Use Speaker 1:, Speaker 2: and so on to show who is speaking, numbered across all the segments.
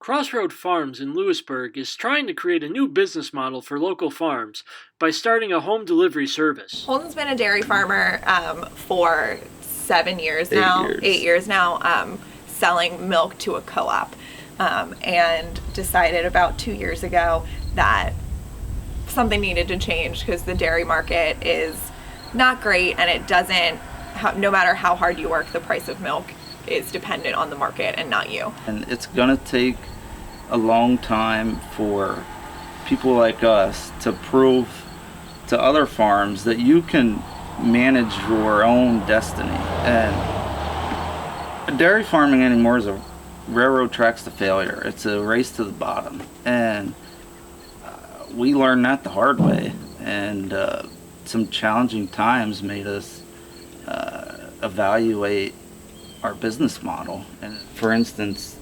Speaker 1: Crossroad Farms in Lewisburg is trying to create a new business model for local farms by starting a home delivery service.
Speaker 2: Holden's been a dairy farmer for 7 years now, 8 years now, selling milk to a co-op, and decided about 2 years ago that something needed to change because the dairy market is not great, and it doesn't, no matter how hard you work, the price of milk is dependent on the market and not you.
Speaker 3: And it's gonna take a long time for people like us to prove to other farms that you can manage your own destiny. And dairy farming anymore is a railroad tracks to failure. It's a race to the bottom, and we learned that the hard way, and some challenging times made us evaluate our business model. And for instance,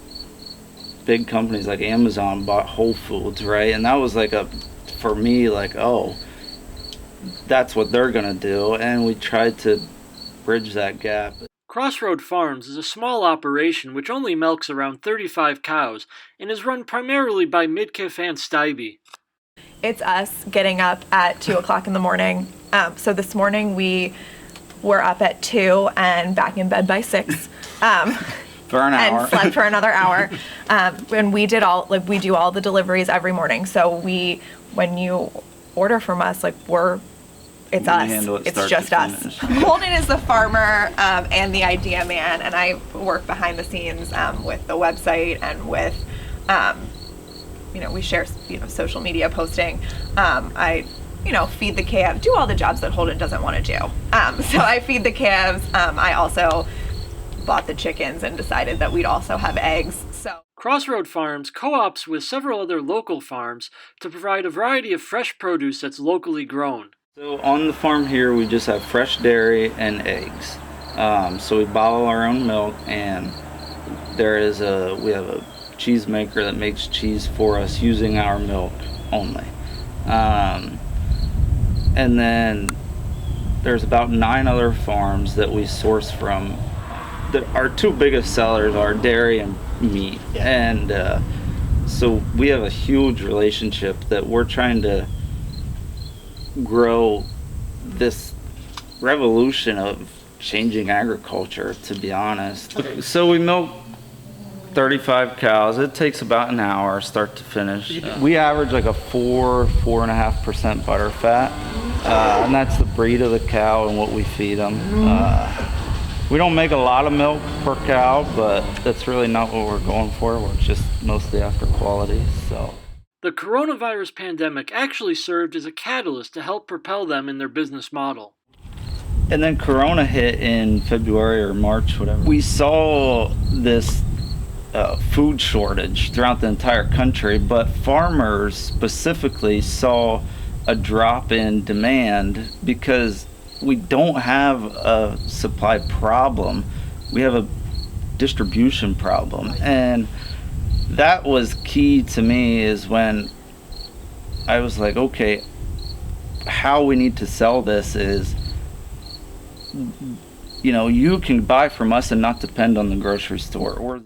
Speaker 3: big companies like Amazon bought Whole Foods, right? And that was like for me, oh, that's what they're gonna do. And we tried to bridge that gap.
Speaker 1: Crossroad Farms is a small operation which only milks around 35 cows and is run primarily by Midkiff and Stibbe.
Speaker 2: It's us getting up at 2 o'clock in the morning. So this morning we were up at 2 and back in bed by 6.
Speaker 3: For an hour.
Speaker 2: And slept for another hour. And we do all the deliveries every morning. So when you order from us, it's us. It's just us. Holden is the farmer and the idea man, and I work behind the scenes with the website and with, we share, social media posting. I feed the calves, do all the jobs that Holden doesn't want to do. So I feed the calves. I also bought the chickens and decided that we'd also have eggs. So
Speaker 1: Crossroad Farms co-ops with several other local farms to provide a variety of fresh produce that's locally grown.
Speaker 3: So on the farm here, we just have fresh dairy and eggs. So we bottle our own milk, and we have a cheese maker that makes cheese for us using our milk only. And then there's about 9 other farms that we source from. Our 2 biggest sellers are dairy and meat. Yeah. And so we have a huge relationship that we're trying to grow this revolution of changing agriculture, to be honest. Okay. So we milk 35 cows. It takes about an hour start to finish. Yeah. We average a 4.5% butter fat, and that's the breed of the cow and what we feed them. We don't make a lot of milk per cow, but that's really not what we're going for. We're just mostly after quality. So
Speaker 1: the coronavirus pandemic actually served as a catalyst to help propel them in their business model.
Speaker 3: And then Corona hit in February or March, whatever. We saw this food shortage throughout the entire country, but farmers specifically saw a drop in demand because we don't have a supply problem. We have a distribution problem. And that was key to me, is when I was like, okay, how we need to sell this is, you can buy from us and not depend on the grocery store.